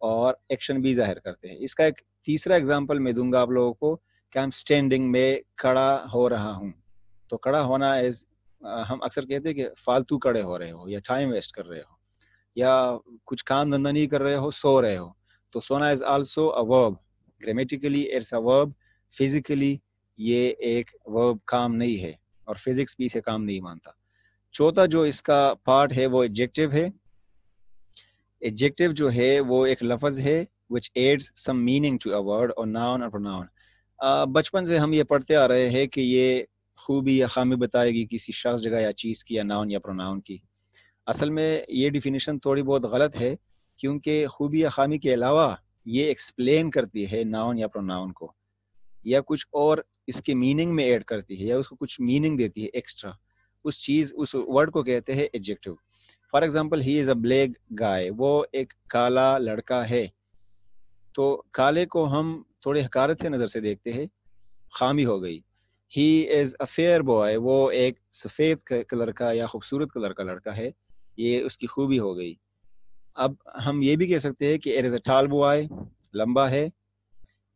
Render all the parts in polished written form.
اور ایکشن بھی ظاہر کرتے ہیں. اس کا ایک تیسرا اگزامپل میں دوں گا آپ لوگوں کو کہ I'm اسٹینڈنگ میں کھڑا ہو رہا ہوں. تو کھڑا ہونا ہم اکثر کہتے ہیں کہ فالتو کھڑے ہو رہے ہو یا ٹائم ویسٹ کر رہے ہو یا کچھ کام دھندا نہیں کر رہے ہو، سو رہے ہو. تو سونا از آلسو اے ورب. گرامیٹیکلی اٹس اے ورب، فزیکلی یہ ایک ورب کام نہیں ہے اور فزکس بھی اسے کام نہیں مانتا. چوتھا جو اس کا پارٹ ہے وہ ایڈجیکٹو ہے. ایڈجیکٹو جو ہے وہ ایک لفظ ہے which adds some meaning to a word or noun or pronoun. بچپن سے ہم یہ پڑھتے آ رہے ہیں کہ یہ خوبی یا خامی بتائے گی کسی شخص، جگہ یا چیز کی، یا ناؤن یا پروناؤن کی. اصل میں یہ ڈیفینیشن تھوڑی بہت غلط ہے، کیونکہ خوبی یا خامی کے علاوہ یہ ایکسپلین کرتی ہے ناؤن یا پروناؤن کو، یا کچھ اور اس کے میننگ میں ایڈ کرتی ہے، یا اس کو کچھ میننگ دیتی ہے ایکسٹرا. اس چیز، اس ورڈ کو کہتے ہیں adjective. For example he is a black guy, وہ ایک کالا لڑکا ہے. تو کالے کو ہم تھوڑے حقارت سے نظر سے دیکھتے ہیں، خامی ہو گئی. ہی از اے فیئر بوائے، وہ ایک سفید کلر کا یا خوبصورت کلر کا لڑکا ہے، یہ اس کی خوبی ہو گئی. اب ہم یہ بھی کہہ سکتے ہیں کہ it is a talc boy, لمبا ہے.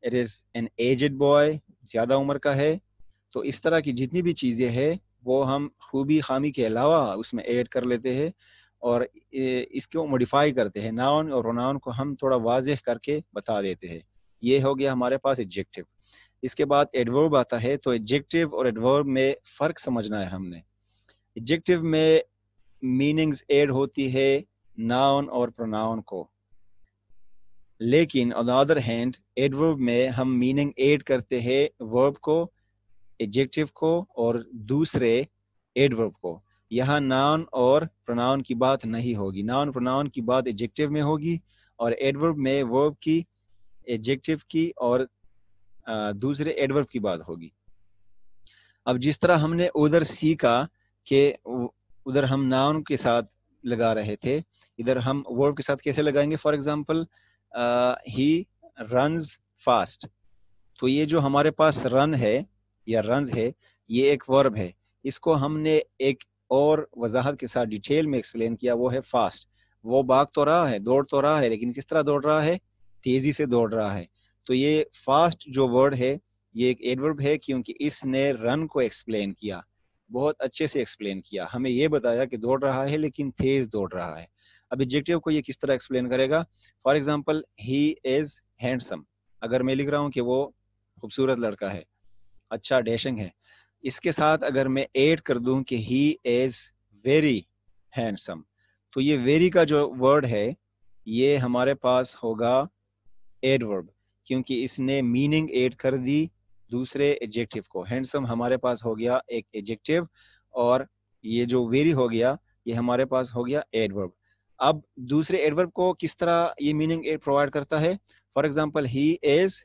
It is an aged boy, زیادہ عمر کا ہے. تو اس طرح کی جتنی بھی چیزیں ہیں وہ ہم خوبی خامی کے علاوہ اس میں ایڈ کر لیتے ہیں اور اس کو موڈیفائی کرتے ہیں. ناؤن اور پروناؤن کو ہم تھوڑا واضح کر کے بتا دیتے ہیں. یہ ہو گیا ہمارے پاس ایڈجیکٹو. اس کے بعد ایڈورب آتا ہے. تو ایڈجیکٹو اور ایڈورب میں فرق سمجھنا ہے ہم نے. ایڈجیکٹو میں میننگز ایڈ ہوتی ہے ناؤن اور پروناؤن کو، لیکن آن دا ادر ہینڈ ایڈورب میں ہم میننگ ایڈ کرتے ہیں ورب کو، ایڈجیکٹو کو اور دوسرے ایڈورب کو. یہاں ناؤن اور پروناؤن کی بات نہیں ہوگی. ناؤن پروناؤن کی بات ایڈجیکٹو میں ہوگی اور ایڈورب میں ورب کی، ایڈجیکٹو کی اور دوسرے ایڈورب کی بات ہوگی. اب جس طرح ہم نے ادھر سیکھا کہ ادھر ہم ناؤن کے ساتھ لگا رہے تھے، ادھر ہم ورب کے ساتھ کیسے لگائیں گے؟ For example he runs fast. تو یہ جو ہمارے پاس رن ہے یا رنز ہے، یہ ایک ورب ہے. اس کو ہم نے ایک اور وضاحت کے ساتھ ڈیٹیل میں ایکسپلین کیا، وہ ہے فاسٹ. وہ بھاگ تو رہا ہے، دوڑ تو رہا ہے، لیکن کس طرح دوڑ رہا ہے؟ تیزی سے دوڑ رہا ہے. تو یہ فاسٹ جو ورڈ ہے یہ ایک ایڈورب ہے، کیونکہ اس نے رن کو ایکسپلین کیا، بہت اچھے سے ایکسپلین کیا. ہمیں یہ بتایا کہ دوڑ رہا ہے لیکن تیز دوڑ رہا ہے. اب ایڈجیکٹو کو یہ کس طرح ایکسپلین کرے گا؟ For example he is handsome. اگر میں لکھ رہا ہوں کہ وہ خوبصورت لڑکا ہے، اچھا ڈیشنگ ہے، اس کے ساتھ اگر میں ایڈ کر دوں کہ ہی از ویری ہینڈسم، تو یہ ویری کا جو ورڈ ہے یہ ہمارے پاس ہوگا ایڈورب، کیونکہ اس نے میننگ ایڈ کر دی دوسرے ایڈجیکٹو کو. ہینڈسم ہمارے پاس ہو گیا ایک ایڈجیکٹو اور یہ جو ویری ہو گیا یہ ہمارے پاس ہو گیا ایڈورب. اب دوسرے ایڈورب کو کس طرح یہ میننگ پرووائڈ کرتا ہے؟ For example he is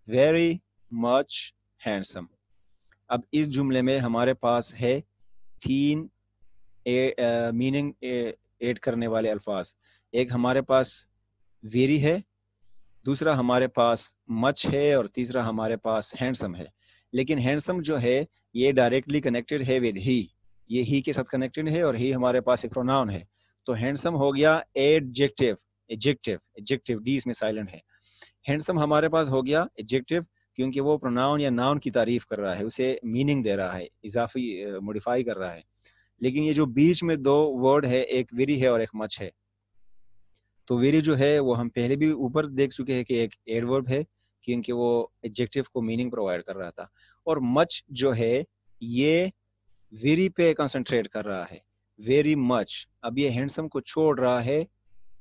very much handsome. اب اس جملے میں ہمارے پاس ہے 3 میننگ ایڈ کرنے والے الفاظ. ایک ہمارے پاس ویری ہے، دوسرا ہمارے پاس مچ ہے اور تیسرا ہمارے پاس ہینڈسم ہے. لیکن ہینڈسم جو ہے یہ ڈائریکٹلی کنیکٹڈ ہے ود ہی، یہ ہی کے ساتھ کنیکٹڈ ہے اور ہی ہمارے پاس ایک پروناؤن ہے. تو ہینڈسم ہو گیا ایڈجیکٹو، ایڈجیکٹو ڈی اس میں سائلنٹ ہے. ہینڈسم ہمارے پاس ہو گیا ایڈجیکٹو، کیونکہ وہ پروناؤن یا ناؤن کی تعریف کر رہا ہے، اسے میننگ دے رہا ہے، اضافی موڈیفائی کر رہا ہے. لیکن یہ جو بیچ میں دو ورڈ ہے، ایک ویری ہے اور ایک مچ ہے، تو ویری جو ہے وہ ہم پہلے بھی اوپر دیکھ چکے ہیں کہ ایک ایڈورب ہے، کیونکہ وہ ایڈجیکٹو کو میننگ پرووائڈ کر رہا تھا. اور مچ جو ہے یہ ویری پہ کنسنٹریٹ کر رہا ہے، ویری مچ. اب یہ ہینڈسم کو چھوڑ رہا ہے،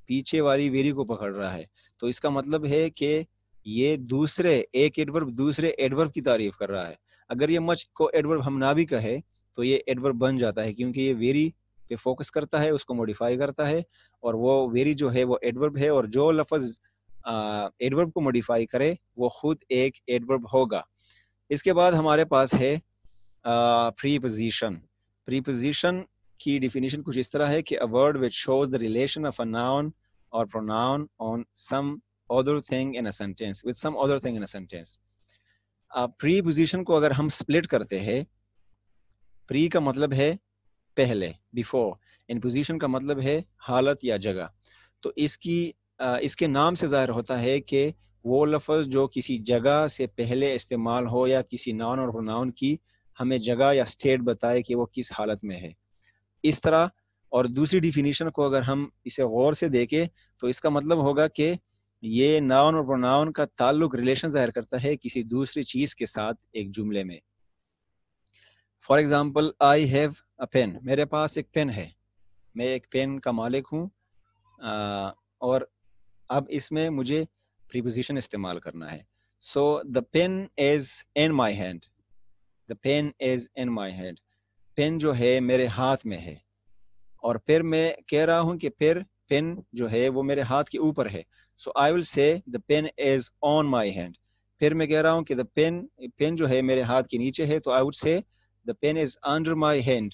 پیچھے والی ویری کو پکڑ رہا ہے. تو اس کا مطلب ہے کہ یہ دوسرے ایک ایڈورب دوسرے ایڈورب کی تعریف کر رہا ہے. اگر یہ مچ کو ایڈورب ہم نہ بھی کہے تو یہ ایڈورب بن جاتا ہے، کیونکہ یہ ویری پہ فوکس کرتا ہے، اس کو موڈیفائی کرتا ہے، اور وہ ویری جو ہے وہ ایڈورب ہے، اور جو لفظ ایڈورب کو موڈیفائی کرے وہ خود ایک ایڈورب ہوگا. اس کے بعد ہمارے پاس ہے پریپوزیشن. پریپوزیشن کی ڈیفینیشن کچھ اس طرح ہے کہ a word which shows the relation of a noun or pronoun on some other thing in a sentence with some other thing in a sentence. Preposition کو اگر ہم سپلٹ کرتے ہیں، پری کا مطلب ہے پہلے، بیفور. ان پوزیشن کا مطلب ہے حالت یا جگہ. تو اس کی اس کے نام سے ظاہر ہوتا ہے کہ وہ لفظ جو کسی جگہ سے پہلے استعمال ہو یا کسی ناؤن اور پروناؤن کی ہمیں جگہ یا اسٹیٹ بتائے کہ وہ کس حالت میں ہے. اس طرح. اور دوسری ڈیفینیشن کو اگر ہم اسے غور سے دیکھیں تو اس کا مطلب ہوگا کہ یہ ناؤن اور پروناؤن کا تعلق ریلیشن ظاہر کرتا ہے کسی دوسری چیز کے ساتھ ایک جملے میں. For example I have a pen, میرے پاس ایک پین ہے، میں ایک پین کا مالک ہوں، اور اب اس میں مجھے پریپوزیشن استعمال کرنا ہے. So the pen is in my hand, the pen is in my hand, pen جو ہے میرے ہاتھ میں ہے. اور پھر میں کہہ رہا ہوں کہ پھر پین جو ہے وہ میرے ہاتھ کے اوپر ہے. سو آئی ول سے the pen is on my hand. پھر میں کہہ رہا ہوں کہ دا پین جو ہے میرے ہاتھ کے نیچے ہے، تو I would say the pen is under my hand.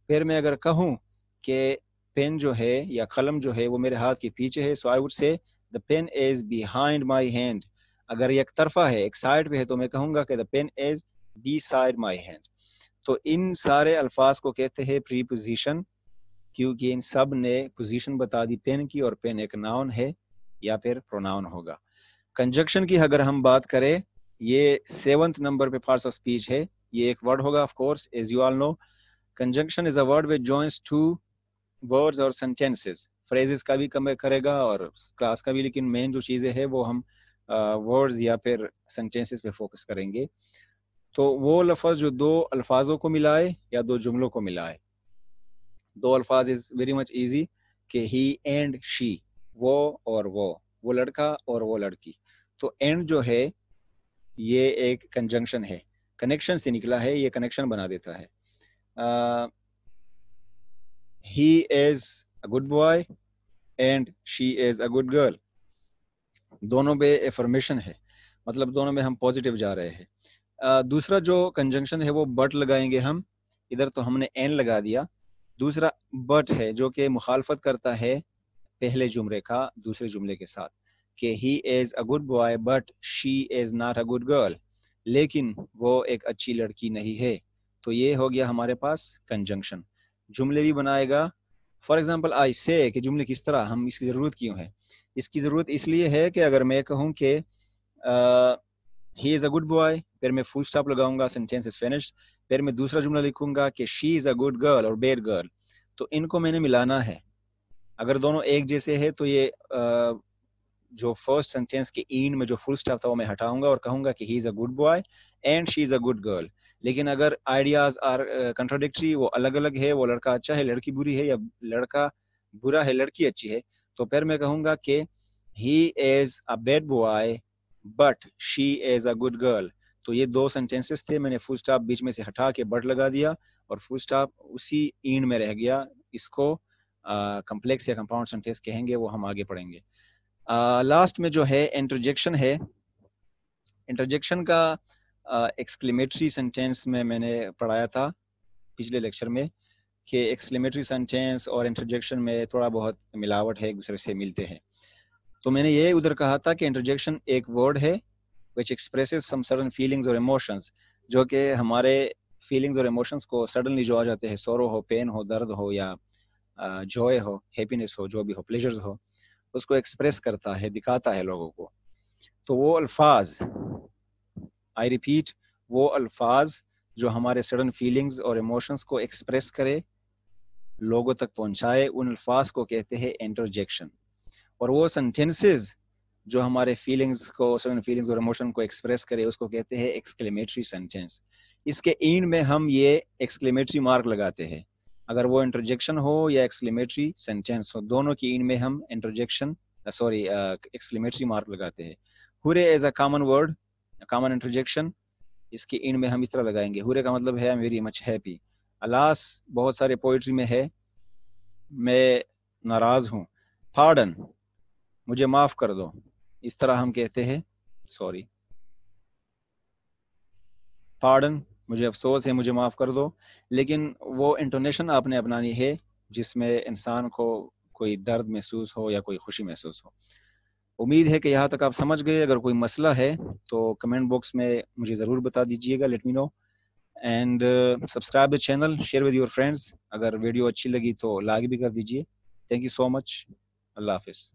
پھر میں اگر کہوں کہ پین جو ہے یا قلم جو ہے وہ میرے ہاتھ کے پیچھے ہے، سو I would say the pen is behind my hand. اگر یہ ایک طرفہ ہے، ایک سائڈ پہ ہے، تو میں کہوں گا کہ the pen is beside my hand. تو ان سارے الفاظ کو کہتے ہیں پری پوزیشن، کیونکہ ان سب نے پوزیشن بتا دی پین کی، اور پین ایک ناؤن ہے یا پھر پروناؤن ہوگا. کنجکشن کی اگر ہم بات کریں، یہ 7th نمبر پہ پارٹس آف اسپیچ ہے. یہ ایک ورڈ ہوگا of course as you all know. Conjunction is a word which joins two words اور سینٹینسز. فریزز کا بھی کم کرے گا اور کلاس کا بھی، لیکن مین جو چیزیں ہیں وہ ہم ورڈز یا پھر سینٹینسز پہ فوکس کریں گے. تو وہ لفظ جو دو الفاظوں کو ملائے یا دو جملوں کو ملائے. دو الفاظ از ویری مچ ایزی کہ ہی اینڈ شی، وہ اور وہ لڑکا اور وہ لڑکی. تو اینڈ جو ہے یہ ایک کنجنکشن ہے، کنیکشن سے نکلا ہے، یہ کنیکشن بنا دیتا ہے. He is a good boy and she is a good girl. دونوں پہ افرمیشن ہے، مطلب دونوں میں ہم پازیٹیو جا رہے ہیں. دوسرا جو کنجنکشن ہے وہ بٹ لگائیں گے ہم. ادھر تو ہم نے اینڈ لگا دیا. دوسرا بٹ ہے جو کہ مخالفت کرتا ہے پہلے جملے کا دوسرے جملے کے ساتھ، کہ he is a good boy but she is not a good girl. لیکن وہ ایک اچھی لڑکی نہیں ہے. تو یہ ہو گیا ہمارے پاس کنجنکشن. جملے بھی بنائے گا. فار ایگزامپل آئی سے، کہ جملے کس طرح، ہم اس کی ضرورت کیوں ہے؟ اس کی ضرورت اس لیے ہے کہ اگر میں کہوں کہ he is a good boy, پھر میں فل اسٹاپ لگاؤں گا، سینٹینس از فنشڈ. پھر میں دوسرا جملہ لکھوں گا کہ شی از اے گڈ گرل اور بیڈ گرل. تو ان کو میں نے ملانا ہے. اگر دونوں ایک جیسے ہیں تو یہ جو فرسٹ سینٹینس کے اینڈ میں جو فل اسٹاپ تھا وہ میں ہٹاؤں گا اور کہوں گا کہ he is a good boy and she is a good girl. لیکن اگر آئیڈیاز آر کنٹراڈکٹری، وہ الگ الگ ہے، وہ لڑکا اچھا ہے لڑکی بری ہے، یا لڑکا برا ہے لڑکی اچھی ہے، تو پھر میں کہوں گا کہ he is a bad boy but she is a good girl. تو یہ دو سینٹینسز تھے، میں نے فل اسٹاپ بیچ میں سے ہٹا کے بٹ لگا دیا اور فل اسٹاپ اسی اینڈ میں رہ گیا. اس کو کمپلیکس یا کمپاؤنڈ سینٹینس کہیں گے، وہ ہم آگے پڑھیں گے. لاسٹ میں جو ہے انٹرجیکشن ہے. انٹرجیکشن کا ایکسکلیمیٹری سینٹینس میں نے پڑھایا تھا پچھلے لیکچر میں کہ ایکسکلیمیٹری سینٹینس اور انٹرجیکشن میں تھوڑا بہت ملاوٹ ہے، ایک دوسرے سے ملتے ہیں. تو میں نے یہ ادھر کہا تھا کہ انٹرجیکشن ایک ورڈ ہے which expresses some certain feelings or emotions، جو کہ ہمارے فیلنگز اور ایموشنز کو سڈنلی جو آ جاتے ہیں، سورو ہو، پین ہو، درد ہو، یا جوائے ہو، ہیپینس ہو، جو بھی ہو، پلیجرز ہو، اس کو ایکسپریس کرتا ہے، دکھاتا ہے لوگوں کو. تو وہ الفاظ، آئی ریپیٹ، وہ الفاظ جو ہمارے سڈن فیلنگز اور ایموشنز کو ایکسپریس کرے، لوگوں تک پہنچائے، ان الفاظ کو کہتے ہیں انٹرجیکشن. اور وہ سینٹینسز جو ہمارے فیلنگز کو، سڈن فیلنگز اور ایموشن کو ایکسپریس کرے، اس کو کہتے ہیں ایکسکلیمیٹری سینٹینس. اس کے اینڈ میں ہم یہ ایکسکلیمیٹری مارک لگاتے ہیں. اگر وہ انٹرجیکشن ہو یا ایکسکلیمیٹری سینٹینس ہو، دونوں کی اینڈ میں ہم ایکسکلیمیٹری مارک لگاتے ہیں. Hurray is a common word, common interjection, اس کے اینڈ میں ہم اس طرح لگائیں گے. ہورے کا مطلب ہے ویری مچ ہیپی. الاس بہت سارے پوئٹری میں ہے، میں ناراض ہوں. پارڈن، مجھے معاف کر دو، اس طرح ہم کہتے ہیں سوری، پارڈن، مجھے افسوس ہے، مجھے معاف کر دو. لیکن وہ انٹونیشن آپ نے اپنانی ہے جس میں انسان کو کوئی درد محسوس ہو یا کوئی خوشی محسوس ہو. امید ہے کہ یہاں تک آپ سمجھ گئے. اگر کوئی مسئلہ ہے تو کمنٹ باکس میں مجھے ضرور بتا دیجیے گا، let me know. And subscribe the channel, share with your friends. اگر ویڈیو اچھی لگی تو لائک بھی کر دیجیے. تھینک یو سو مچ. اللہ حافظ.